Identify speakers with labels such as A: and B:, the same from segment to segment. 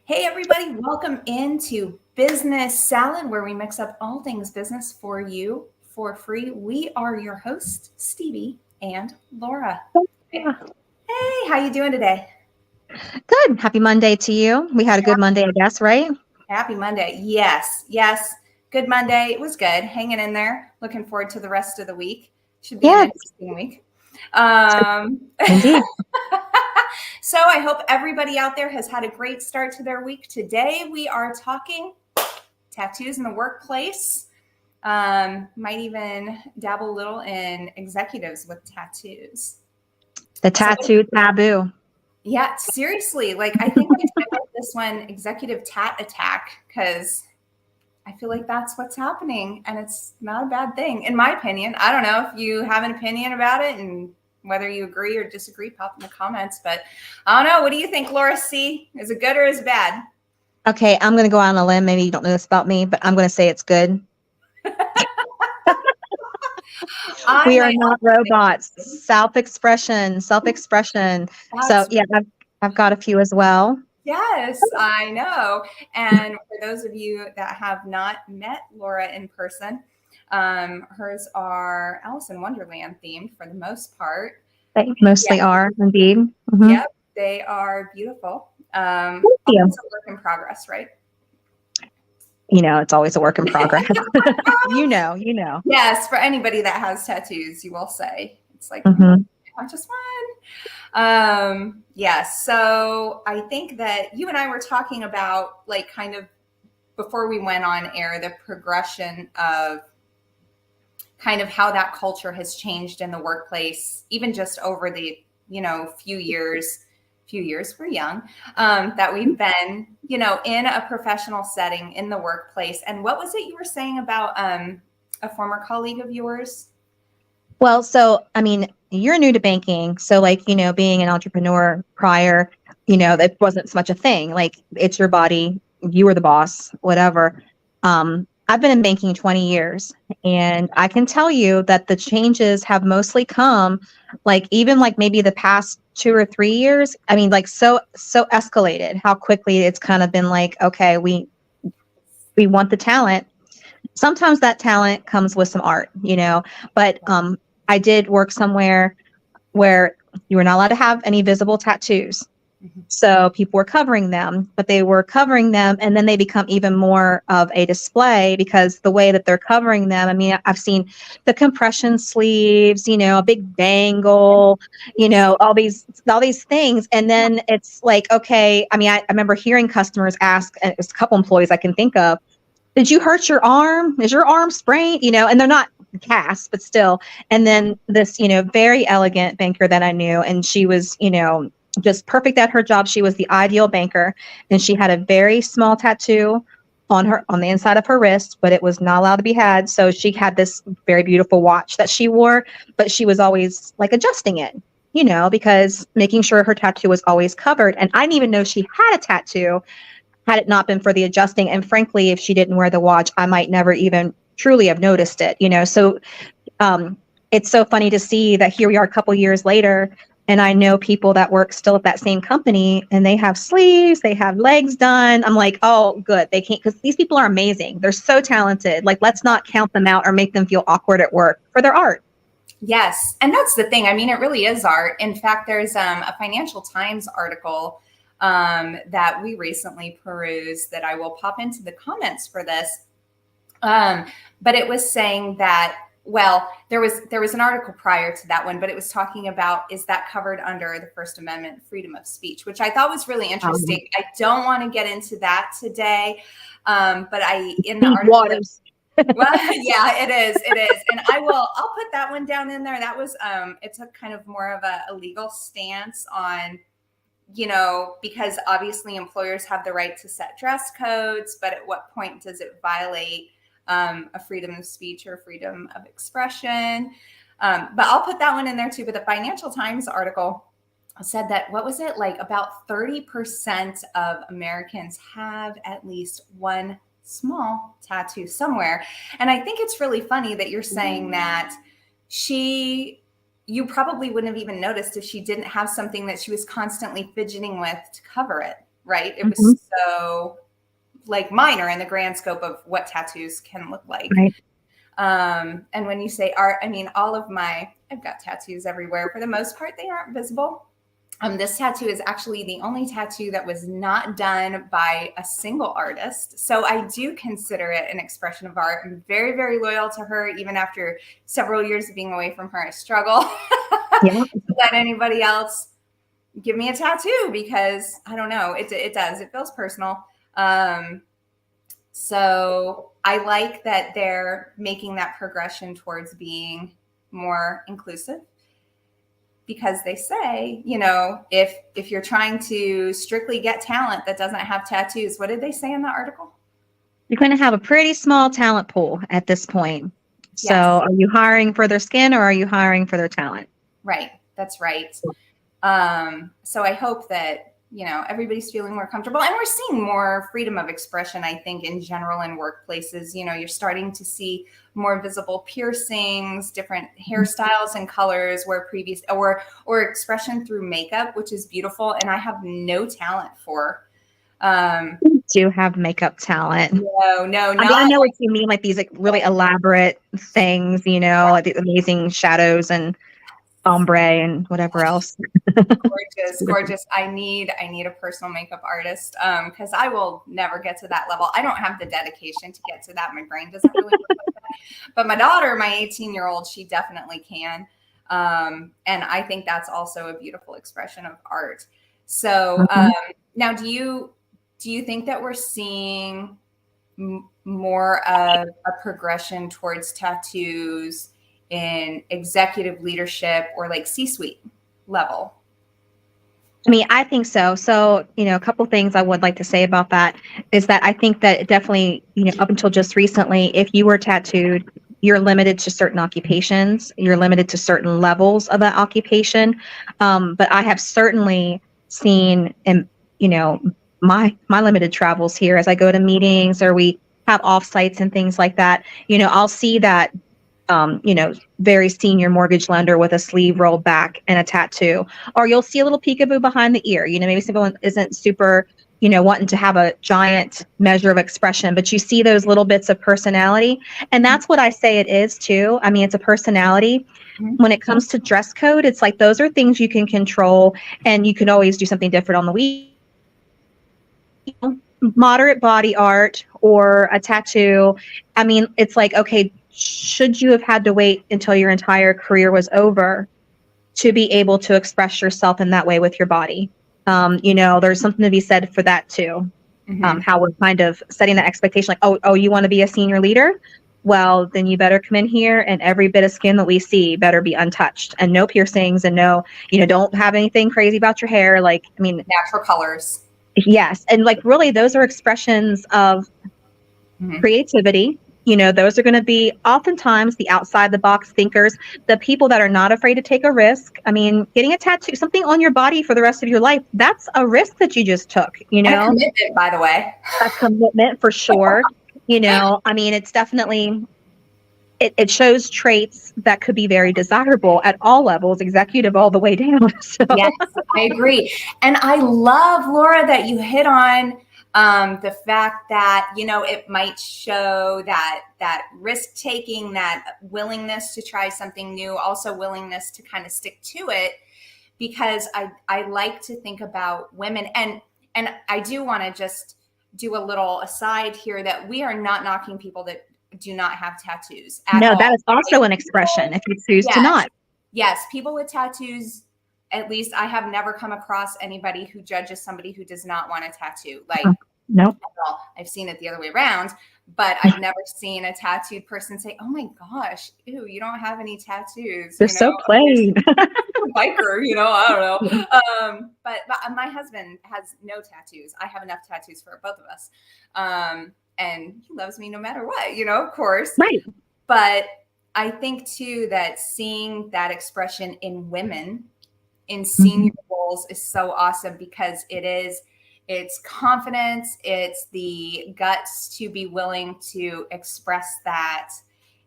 A: Hey, everybody, welcome into Business Salad, where we mix up all things business for you for free. We are your hosts, Stevie and Laura.
B: Yeah.
A: Hey, how you doing today?
B: Good. Happy Monday to you. We had a good Monday, I guess, right?
A: Happy Monday. Yes. Good Monday. It was good. Hanging in there. Looking forward to the rest of the week. Should be an
B: Yes,
A: interesting week. Um,
B: indeed.
A: so I hope everybody out there has had a great start to their week. Today we are talking tattoos in the workplace. Might even dabble a little in executives with tattoos.
B: The
A: So,
B: tattoo taboo.
A: yeah, seriously, like I think I titled this one Executive Tat Attack because I feel like that's what's happening and it's not a bad thing, in my opinion. I don't know if you have an opinion about it and whether you agree or disagree, pop in the comments. But I don't know. What do you think, Laura C? Is it good or is it bad?
B: Okay, I'm going to go out on a limb. Maybe you don't know this about me, but I'm going to say it's good.
A: I
B: We are
A: might
B: not robots. Self-expression. So
A: also.
B: yeah, I've got a few as well.
A: Yes, I know. And for those of you that have not met Laura in person, hers are Alice in Wonderland themed for the most part.
B: They
A: Yeah,
B: mostly are, indeed.
A: yep, they are beautiful.
B: Thank
A: Always
B: you.
A: a work in progress, right?
B: You know, it's always a work in progress. you know.
A: Yes, for anybody that has tattoos, you will say it's like
B: hmm
A: not just one. Yes. So I think that you and I were talking about like kind of before we went on air, the progression of kind of how that culture has changed in the workplace, even just over the, few years, we're young, that we've been, in a professional setting in the workplace. And what was it you were saying about a former colleague of yours?
B: Well, so I mean, you're new to banking, so being an entrepreneur prior, that wasn't so much a thing. Like it's your body, you were the boss, whatever. I've been in banking 20 years, and I can tell you that the changes have mostly come, like even like maybe the past 2 or 3 years. I mean, like so escalated how quickly it's kind of been like, okay, we want the talent. Sometimes that talent comes with some art, but I did work somewhere where you were not allowed to have any visible tattoos.
A: Mhm.
B: So people were covering them, but they were covering them and then they become even more of a display because the way that they're covering them. I mean, I've seen the compression sleeves, a big bangle, all these things. And then it's like, okay, I mean, I remember hearing customers ask, and it was a couple employees I can think of, did you hurt your arm? Is your arm sprained? And they're not cast, but still. And then this, very elegant banker that I knew, and she was, just perfect at her job. She was the ideal banker, and she had a very small tattoo on the inside of her wrist, but it was not allowed to be had. So she had this very beautiful watch that she wore, but she was always like adjusting it, because making sure her tattoo was always covered. And I didn't even know she had a tattoo had it not been for the adjusting. And frankly, if she didn't wear the watch, I might never even truly have noticed it, So it's so funny to see that here we are a couple years later, and I know people that work still at that same company and they have sleeves, they have legs done. I'm like, oh, good. They can't, because these people are amazing. They're so talented. Like, let's not count them out or make them feel awkward at work for their art.
A: Yes. And that's the thing. I mean, it really is art. In fact, there's a Financial Times article that we recently perused that I will pop into the comments for this. But it was saying that, well, there was an article prior to that one, but it was talking about, is that covered under the First Amendment, freedom of speech, which I thought was really interesting. I don't want to get into that today. But in the
B: Deep
A: article,
B: waters.
A: well, yeah, it is. And I'll put that one down in there. That was, it's a kind of more of a legal stance on, because obviously employers have the right to set dress codes, but at what point does it violate a freedom of speech or freedom of expression? But I'll put that one in there too. But the Financial Times article said that, what was it, like about 30% of Americans have at least one small tattoo somewhere. And I think it's really funny that you're saying that you probably wouldn't have even noticed if she didn't have something that she was constantly fidgeting with to cover it, right? It was so like minor in the grand scope of what tattoos can look like.
B: Right.
A: And when you say art, I mean, I've got tattoos everywhere. For the most part, they aren't visible. This tattoo is actually the only tattoo that was not done by a single artist. So I do consider it an expression of art. I'm very, very loyal to her. Even after several years of being away from her, I struggle to let anybody else give me a tattoo because I don't know. It does. It feels personal. So I like that they're making that progression towards being more inclusive. Because they say, you know, if you're trying to strictly get talent that doesn't have tattoos, what did they say in the article?
B: You're going to have a pretty small talent pool at this point. So
A: Yes.
B: are you hiring for their skin or are you hiring for their talent?
A: Right. That's right. So I hope that, you know, everybody's feeling more comfortable and we're seeing more freedom of expression, I think, in general in workplaces. You know, you're starting to see more visible piercings, different hairstyles and colors where previous or expression through makeup, which is beautiful. And I have no talent for.
B: Do have makeup talent.
A: No,
B: I mean, I know what you mean, like these like really elaborate things, you know, like the amazing shadows and ombre and whatever else.
A: Gorgeous. I need a personal makeup artist because I will never get to that level. I don't have the dedication to get to that. My brain doesn't really work like that. But my daughter, my 18-year-old, she definitely can. And I think that's also a beautiful expression of art. So now, do you think that we're seeing more of a progression towards tattoos in executive leadership or like C-suite level?
B: I mean, I think so. So, you know, a couple things I would like to say about that is that I think that definitely, you know, up until just recently, if you were tattooed, you're limited to certain occupations, you're limited to certain levels of that occupation. But I have certainly seen, in, you know, my limited travels here as I go to meetings or we have offsites and things like that, you know, I'll see that you know, very senior mortgage lender with a sleeve rolled back and a tattoo. Or you'll see a little peekaboo behind the ear. You know, maybe someone isn't super, you know, wanting to have a giant measure of expression, but you see those little bits of personality. And that's what I say it is too. I mean, it's a personality. When it comes to dress code, it's like those are things you can control and you can always do something different on the week. Moderate body art or a tattoo. I mean, it's like, okay, should you have had to wait until your entire career was over to be able to express yourself in that way with your body? You know, there's something to be said for that too. How we're kind of setting that expectation, like, oh, you want to be a senior leader? Well, then you better come in here and every bit of skin that we see better be untouched and no piercings and no, you know, don't have anything crazy about your hair. Like, I mean,
A: natural colors.
B: Yes. And like, really, those are expressions of creativity. You know, those are going to be oftentimes the outside the box thinkers, the people that are not afraid to take a risk. I mean, getting a tattoo, something on your body for the rest of your life, that's a risk that you just took, you know,
A: and a commitment, by the way.
B: A commitment for sure. You know, I mean, it's definitely, it shows traits that could be very desirable at all levels, executive all the way down. So.
A: Yes, I agree. And I love, Laura, that you hit on the fact that, you know, it might show that risk taking, that willingness to try something new, also willingness to kind of stick to it, because I like to think about women. And I do want to just do a little aside here that we are not knocking people that do not have tattoos at all.
B: That is also an expression if you choose to not.
A: Yes, people with tattoos, at least I have never come across anybody who judges somebody who does not want a tattoo. Like,
B: no.
A: Well, I've seen it the other way around, but I've never seen a tattooed person say, "Oh my gosh, ew, you don't have any tattoos."
B: They're so plain.
A: Biker, you know, I don't know. But my husband has no tattoos. I have enough tattoos for both of us. And he loves me no matter what, you know, of course.
B: Right.
A: But I think too that seeing that expression in women in senior roles is so awesome because it's confidence, it's the guts to be willing to express that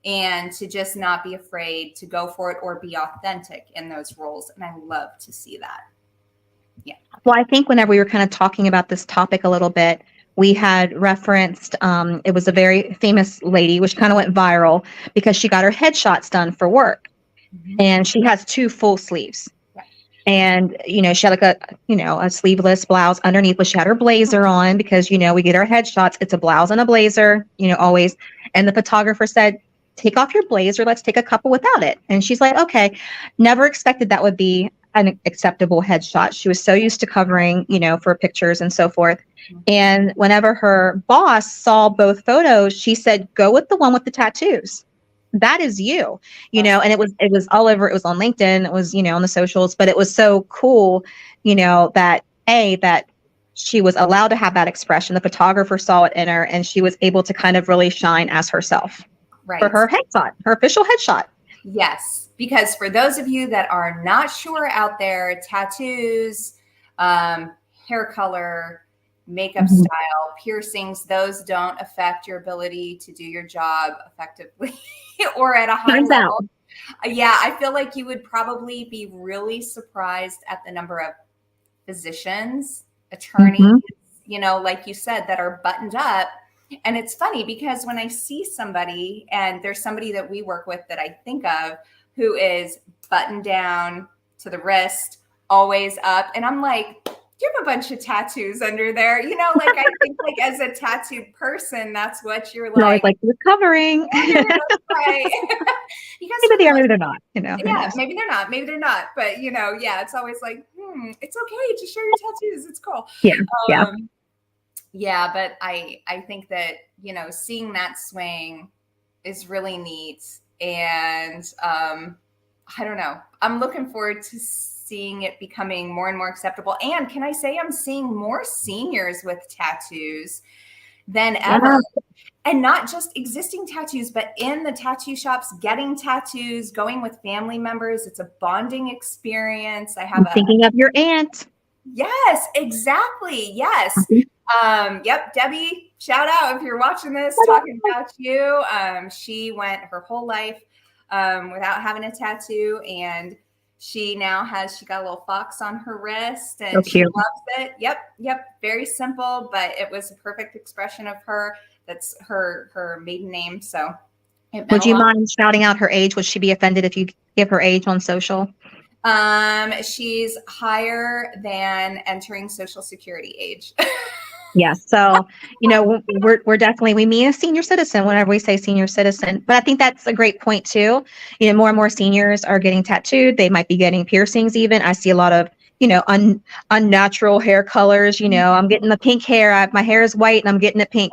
A: and to just not be afraid to go for it or be authentic in those roles. And I love to see that. Yeah.
B: Well, I think whenever we were kind of talking about this topic a little bit, we had referenced it was a very famous lady, which kind of went viral because she got her headshots done for work, and she has 2 full sleeves.
A: Yeah.
B: And, she had like a sleeveless blouse underneath, but she had her blazer on because, we get our headshots. It's a blouse and a blazer, always. And the photographer said, take off your blazer. Let's take a couple without it. And she's like, okay, never expected that would be an acceptable headshot. She was so used to covering, for pictures and so forth. And whenever her boss saw both photos, she said, go with the one with the tattoos. That is you, and it was all over. It was on LinkedIn. It was, on the socials, but it was so cool, that she was allowed to have that expression. The photographer saw it in her, and she was able to kind of really shine as herself for her headshot, her official headshot.
A: Yes, because for those of you that are not sure out there, tattoos, hair color, makeup style, piercings, those don't affect your ability to do your job effectively or at a high level. Yeah, I feel like you would probably be really surprised at the number of physicians, attorneys, like you said, that are buttoned up. And it's funny because when I see somebody, and there's somebody that we work with that I think of who is buttoned down to the wrist, always up, and I'm like, you have a bunch of tattoos under there. I think as a tattooed person, that's what you're like.
B: You're covering.
A: Right.
B: Because maybe they are, maybe they're not.
A: Yeah, maybe they're not. Maybe they're not. But, it's always like, it's okay to show your tattoos. It's cool.
B: Yeah.
A: Yeah, but I think that, seeing that swing is really neat. And I don't know. I'm looking forward to seeing it becoming more and more acceptable. And can I say I'm seeing more seniors with tattoos than ever. And not just existing tattoos, but in the tattoo shops, getting tattoos, going with family members. It's a bonding experience. I'm
B: thinking of your aunt.
A: Yes, exactly. Yes. Yep. Debbie, shout out if you're watching this, talking about you. She went her whole life without having a tattoo, and she got a little fox on her wrist, and she loves it. Yep. Very simple, but it was a perfect expression of her. That's her maiden name. So
B: would you mind shouting out her age? Would she be offended if you give her age on social?
A: She's higher than entering Social Security age.
B: Yes. So, we're definitely, we mean a senior citizen whenever we say senior citizen, but I think that's a great point too. More and more seniors are getting tattooed. They might be getting piercings even. I see a lot of, unnatural hair colors. I'm getting the pink hair. My hair is white and I'm getting it pink,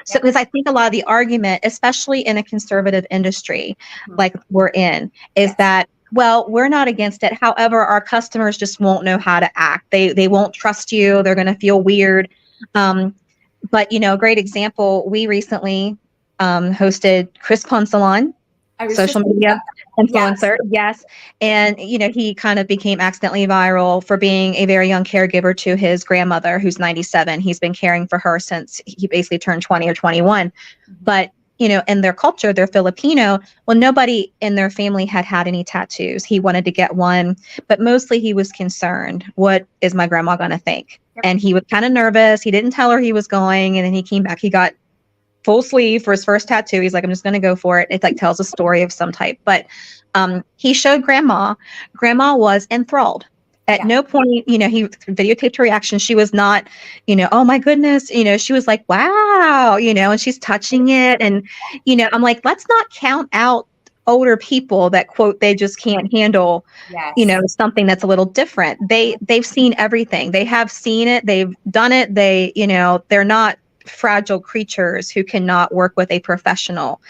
B: So, because I think a lot of the argument, especially in a conservative industry like we're in, is that, well, we're not against it. However, our customers just won't know how to act. They won't trust you. They're going to feel weird. But a great example, we recently hosted Chris Ponsalon, social media influencer. Yes. And, he kind of became accidentally viral for being a very young caregiver to his grandmother, who's 97. He's been caring for her since he basically turned 20 or 21. But, in their culture, they're Filipino. Well, nobody in their family had any tattoos. He wanted to get one, but mostly he was concerned. What is my grandma going to think? And he was kind of nervous. He didn't tell her he was going. And then he came back. He got full sleeve for his first tattoo. He's like, I'm just going to go for it. It tells a story of some type. But he showed grandma. Grandma was enthralled. At no point, he videotaped her reaction. She was not, oh my goodness, she was like, wow, and she's touching it. And, I'm like, let's not count out older people that quote, they just can't handle, something that's a little different. They've seen everything. They have seen it. They've done it. They're not fragile creatures who cannot work with a professional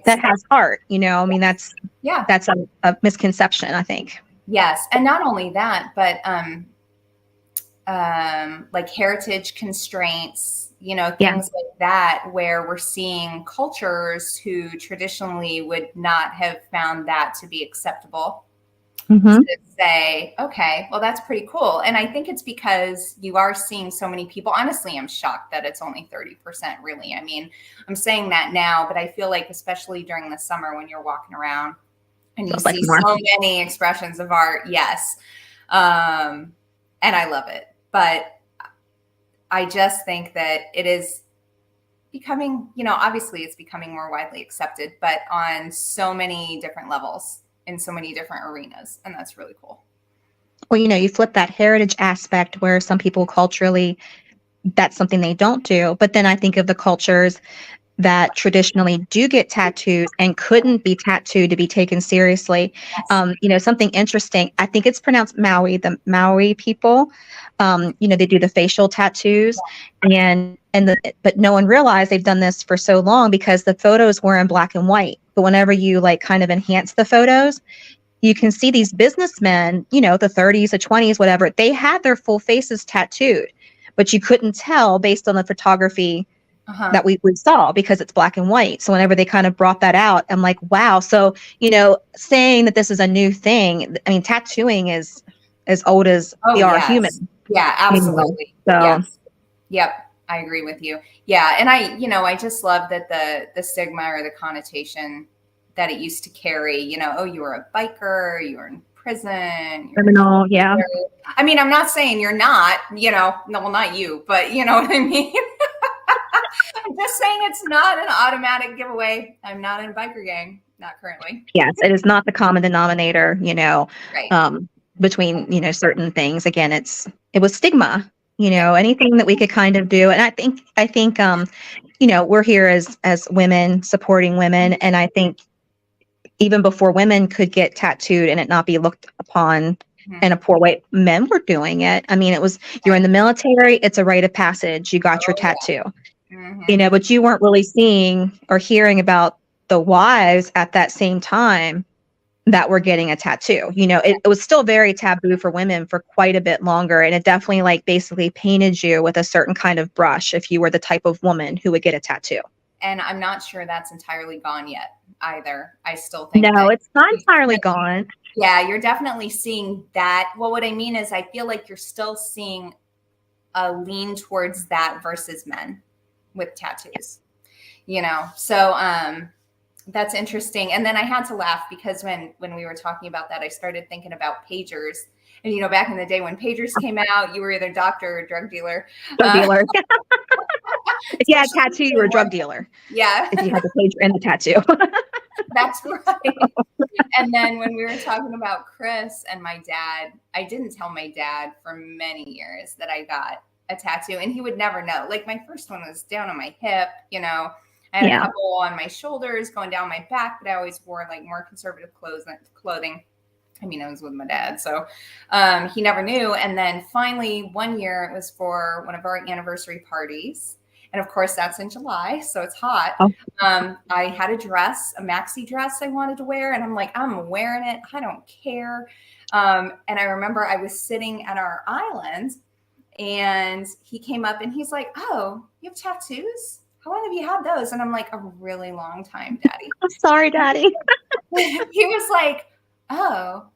B: that has heart. That's a misconception, I think.
A: Yes. And not only that, but like heritage constraints, things like that, where we're seeing cultures who traditionally would not have found that to be acceptable. To say, okay, well, that's pretty cool. And I think it's because you are seeing so many people. Honestly, I'm shocked that it's only 30%, really. I mean, I'm saying that now, but I feel like especially during the summer when you're walking around and you see so many expressions of art. Yes. And and I love it. But I just think that it is becoming, obviously it's becoming more widely accepted, but on so many different levels in so many different arenas. And that's really cool.
B: Well, you flip that heritage aspect where some people culturally, that's something they don't do. But then I think of the cultures that traditionally do get tattoos and couldn't be tattooed to be taken seriously. Something interesting, I think it's pronounced Maui, the Maui people, they do the facial tattoos, but no one realized they've done this for so long because the photos were in black and white. But whenever you like kind of enhance the photos, you can see these businessmen, the 30s, the 20s, whatever, they had their full faces tattooed, but you couldn't tell based on the photography that we saw because it's black and white. So whenever they kind of brought that out, I'm like, wow. So, saying that this is a new thing, I mean, tattooing is as old as we are human.
A: Yeah, absolutely.
B: So,
A: yes. Yep. I agree with you. Yeah. And I just love that the stigma or the connotation that it used to carry, you were a biker, you were in prison,
B: criminal. Yeah.
A: I mean, I'm not saying you're not, no, well, not you, but you know what I mean? I'm just saying it's not an automatic giveaway. I'm not in a biker gang, not currently.
B: Yes, it is not the common denominator,
A: right.
B: Between, certain things. Again, it was stigma, anything that we could kind of do. And I think, we're here as women supporting women. And I think even before women could get tattooed and it not be looked upon in a poor way, men were doing it. I mean, you're in the military, it's a rite of passage. You got your tattoo, but you weren't really seeing or hearing about the wives at that same time that were getting a tattoo. It was still very taboo for women for quite a bit longer. And it definitely basically painted you with a certain kind of brush if you were the type of woman who would get a tattoo.
A: And I'm not sure that's entirely gone yet either. I still think
B: it's not entirely gone.
A: Yeah, you're definitely seeing that. Well, what I mean is I feel like you're still seeing a lean towards that versus men with tattoos, so that's interesting. And then I had to laugh because when we were talking about that, I started thinking about pagers. And, back in the day when pagers came out, you were either doctor or drug dealer.
B: If you had a tattoo, you were a drug dealer.
A: Yeah.
B: If you had the pager and the tattoo.
A: That's right. And then when we were talking about Chris and my dad, I didn't tell my dad for many years that I got a tattoo, and he would never know. Like my first one was down on my hip, I had a couple on my shoulders going down my back, but I always wore more conservative clothing. I mean, I was with my dad, so he never knew. And then finally one year it was for one of our anniversary parties. And of course that's in July, so it's hot. I had a maxi dress I wanted to wear. And I'm like, I'm wearing it. I don't care. And I remember I was sitting at our island and he came up and he's like, oh, you have tattoos? How long have you had those? And I'm like, a really long time, Daddy.
B: I'm sorry, Daddy.
A: He was like, oh.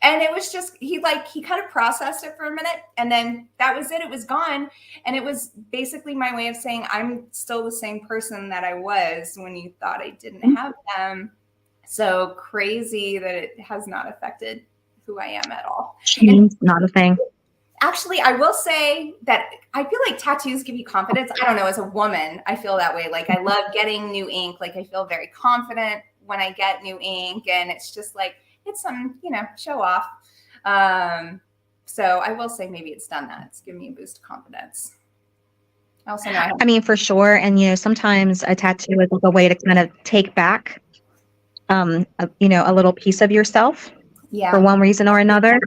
A: And it was just, he kind of processed it for a minute and then that was it. It was gone. And it was basically my way of saying, I'm still the same person that I was when you thought I didn't have them. So crazy that it has not affected who I am at all.
B: Not a thing.
A: Actually, I will say that I feel like tattoos give you confidence. I don't know, as a woman, I feel that way. I love getting new ink. I feel very confident when I get new ink and it's just it's some, show off. So I will say maybe it's done that. It's given me a boost of confidence. I also know.
B: I mean, for sure. And, sometimes a tattoo is a way to kind of take back, a little piece of yourself for one reason or another.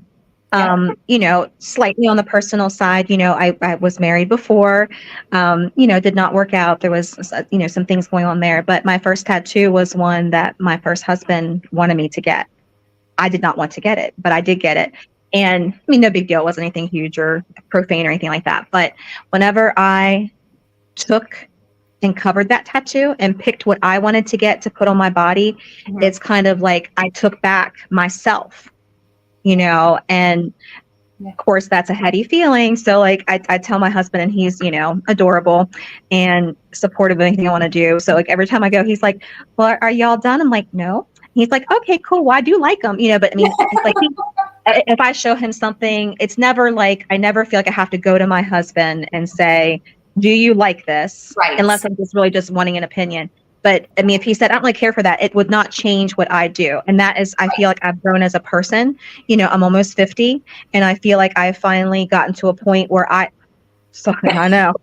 B: Slightly on the personal side, I was married before, did not work out. There was, some things going on there. But my first tattoo was one that my first husband wanted me to get. I did not want to get it, but I did get it. And I mean, no big deal. It wasn't anything huge or profane or anything like that. But whenever I took and covered that tattoo and picked what I wanted to get to put on my body, it's kind of like I took back myself, and of course that's a heady feeling. So I tell my husband and he's, adorable and supportive of anything I want to do. So every time I go, he's like, well, are y'all done? I'm like, no. He's like, okay, cool. Well, I do like them, but I mean, it's if I show him something, it's never like, I never feel like I have to go to my husband and say, do you like this?
A: Right.
B: Unless I'm just really just wanting an opinion. But I mean, if he said, I don't really care for that, it would not change what I do. And that is, I feel like I've grown as a person. I'm almost 50, and I feel like I've finally gotten to a point where I know.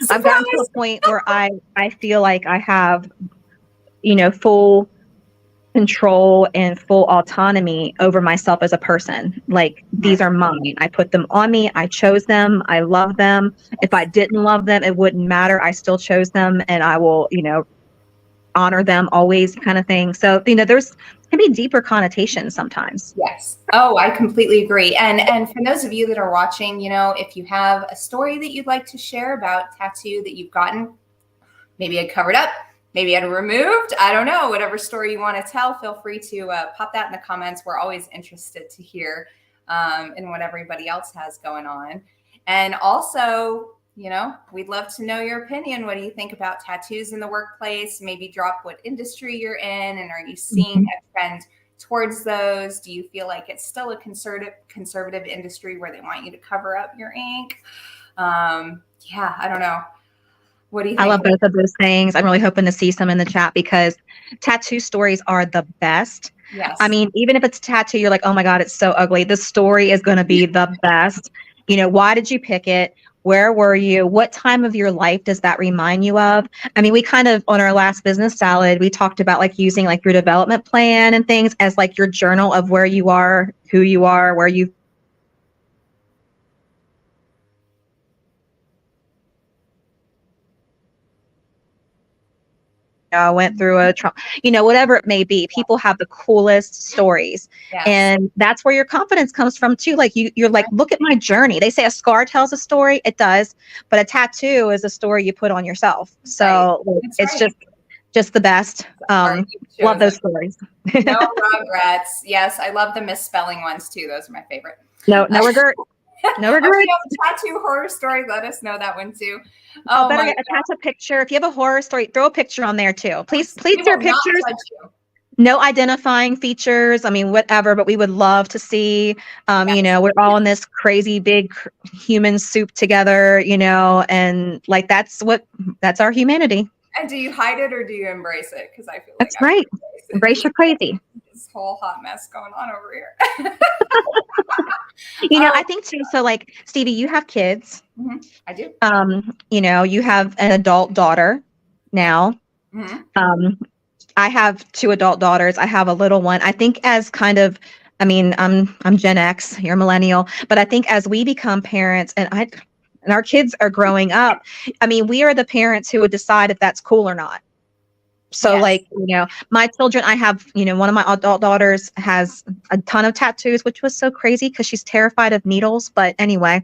B: I've gotten to a point where I feel like I have, full control and full autonomy over myself as a person. Like, these are mine. I put them on me. I chose them. I love them. If I didn't love them, it wouldn't matter. I still chose them, and I will, honor them always, kind of thing. So, there's can be deeper connotations sometimes.
A: Yes. Oh, I completely agree. And for those of you that are watching, if you have a story that you'd like to share about tattoo that you've gotten, maybe had covered up, maybe had removed, I don't know, whatever story you want to tell, feel free to pop that in the comments. We're always interested to hear in what everybody else has going on. And also, we'd love to know your opinion. What do you think about tattoos in the workplace? Maybe drop what industry you're in, and are you seeing a trend towards those? Do you feel like it's still a conservative industry where they want you to cover up your ink? Yeah, I don't know. What do you think?
B: I love both of those things. I'm really hoping to see some in the chat, because tattoo stories are the best.
A: Yes.
B: I mean, even if it's a tattoo, you're like, oh my God, it's so ugly. The story is going to be the best. Why did you pick it? Where were you? What time of your life does that remind you of? I mean, we kind of, on our last business salad, we talked about like using like your development plan and things as like your journal of where you are, who you are, where you went through a trauma, whatever it may be. People have the coolest stories.
A: Yes.
B: And that's where your confidence comes from too. Like you're like, look at my journey. They say a scar tells a story. It does. But a tattoo is a story you put on yourself. So it's just the best. Love those stories.
A: No regrets. Yes. I love the misspelling ones too. Those are my favorite.
B: No regret. No regrets.
A: If you have a tattoo horror story, let us know that one too.
B: Oh, better attach a picture. If you have a horror story, throw a picture on there too. Please throw pictures. No identifying features. I mean, whatever, but we would love to see, we're all in this crazy big human soup together, and like, that's our humanity.
A: And do you hide it or do you embrace it? Because I feel like
B: that's right. Embrace your crazy.
A: This whole hot mess going on over here.
B: I think too. So like, Stevie, you have kids.
A: Mm-hmm. I do.
B: You have an adult daughter now.
A: Mm-hmm.
B: I have 2 adult daughters. I have a little one. I think as kind of, I'm Gen X, you're millennial, but I think as we become parents and our kids are growing up, we are the parents who would decide if that's cool or not. So like, my children, I have, one of my adult daughters has a ton of tattoos, which was so crazy because she's terrified of needles. But anyway,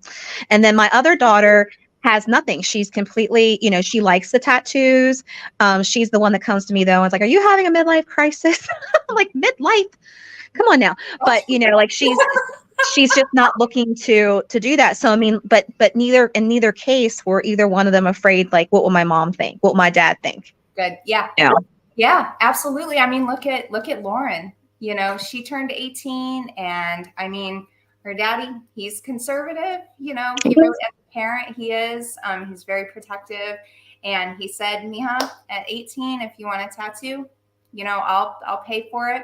B: and then my other daughter has nothing. She's completely, she likes the tattoos. She's the one that comes to me though and it's like, are you having a midlife crisis? I'm like, midlife? Come on now. But like she's just not looking to do that. So but in neither case were either one of them afraid, like, what will my mom think? What will my dad think?
A: Good. Yeah. Yeah, absolutely. Look at Lauren. She turned 18, and her daddy, he's conservative, he really, as a parent, he is. He's very protective. And he said, Mija, at 18, if you want a tattoo, I'll pay for it.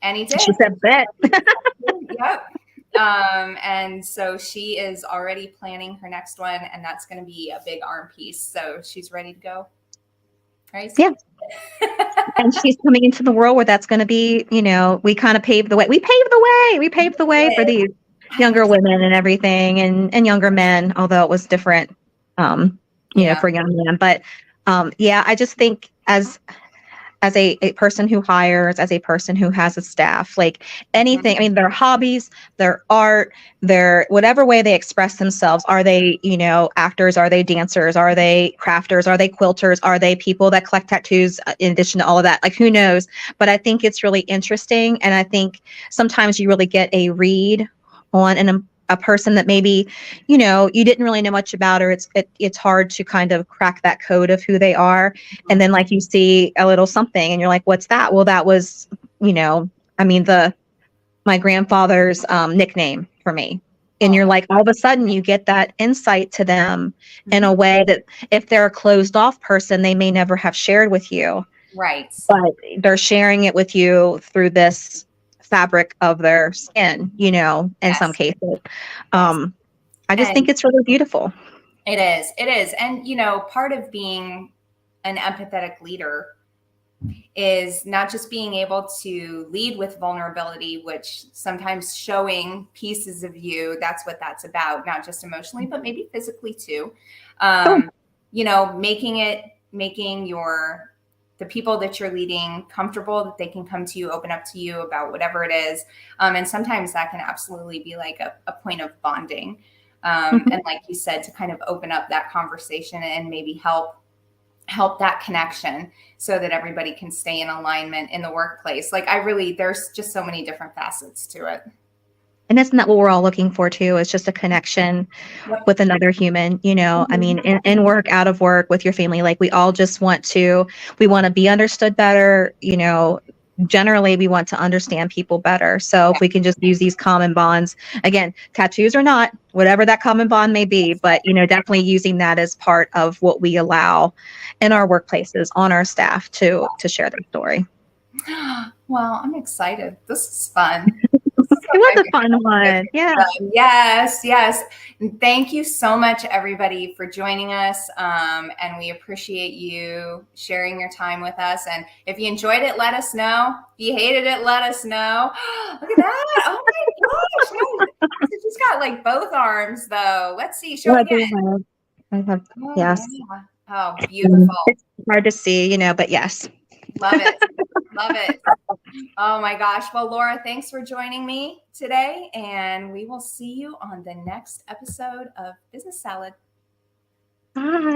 A: And he did.
B: She said, bet.
A: Yep. And so she is already planning her next one, and that's going to be a big arm piece. So she's ready to go. Right?
B: Yeah. And she's coming into the world where that's going to be, we kind of paved the way. We paved the way for these younger women and everything, and younger men, although it was different, for young men. But I just think as a person who hires, as a person who has a staff, like anything, their hobbies, their art, their whatever way they express themselves, are they, actors, are they dancers, are they crafters, are they quilters, are they people that collect tattoos in addition to all of that? Like, who knows? But I think it's really interesting. And I think sometimes you really get a read on a person that maybe, you didn't really know much about, or it's hard to kind of crack that code of who they are. And then like you see a little something and you're like, what's that? Well, that was, my grandfather's nickname for me. And
A: Oh,
B: you're like, all of a sudden you get that insight to them in a
A: mhm.
B: way that if they're a closed off person, they may never have shared with you,
A: Right.
B: but they're sharing it with you through this fabric of their skin, in some
A: Yes.
B: cases.
A: Yes.
B: I just
A: And
B: think it's really beautiful.
A: it is. It is. And, part of being an empathetic leader is not just being able to lead with vulnerability, which sometimes showing pieces of you, that's what that's about, not just emotionally, but maybe physically too.
B: Oh,
A: Making the people that you're leading comfortable, that they can come to you, open up to you about whatever it is. And sometimes that can absolutely be like a point of bonding.
B: mhm.
A: And like you said, to kind of open up that conversation and maybe help that connection so that everybody can stay in alignment in the workplace. Like there's just so many different facets to it.
B: And isn't that what we're all looking for too? It's just a connection
A: Yep.
B: with another human, I
A: Mhm.
B: mean, in work, out of work, with your family, like we all just we want to be understood better, generally we want to understand people better. So
A: Yeah.
B: if we can just use these common bonds, again, tattoos or not, whatever that common bond may be, but, definitely using that as part of what we allow in our workplaces, on our staff to share their story.
A: Well, I'm excited. This is fun. This is
B: It was
A: something
B: a fun one. Yeah.
A: yes, yes. And thank you so much, everybody, for joining us. And we appreciate you sharing your time with us. And if you enjoyed it, let us know. If you hated it, let us know. Look at that. Oh my gosh. No, it just got like both arms, though. Let's see. Show
B: Well,
A: again.
B: I have,
A: Oh,
B: yes.
A: yeah. Oh, beautiful.
B: It's hard to see, but yes.
A: Love it. Love it. Oh my gosh. Well, Laura, thanks for joining me today. And we will see you on the next episode of Business Salad.
B: Bye.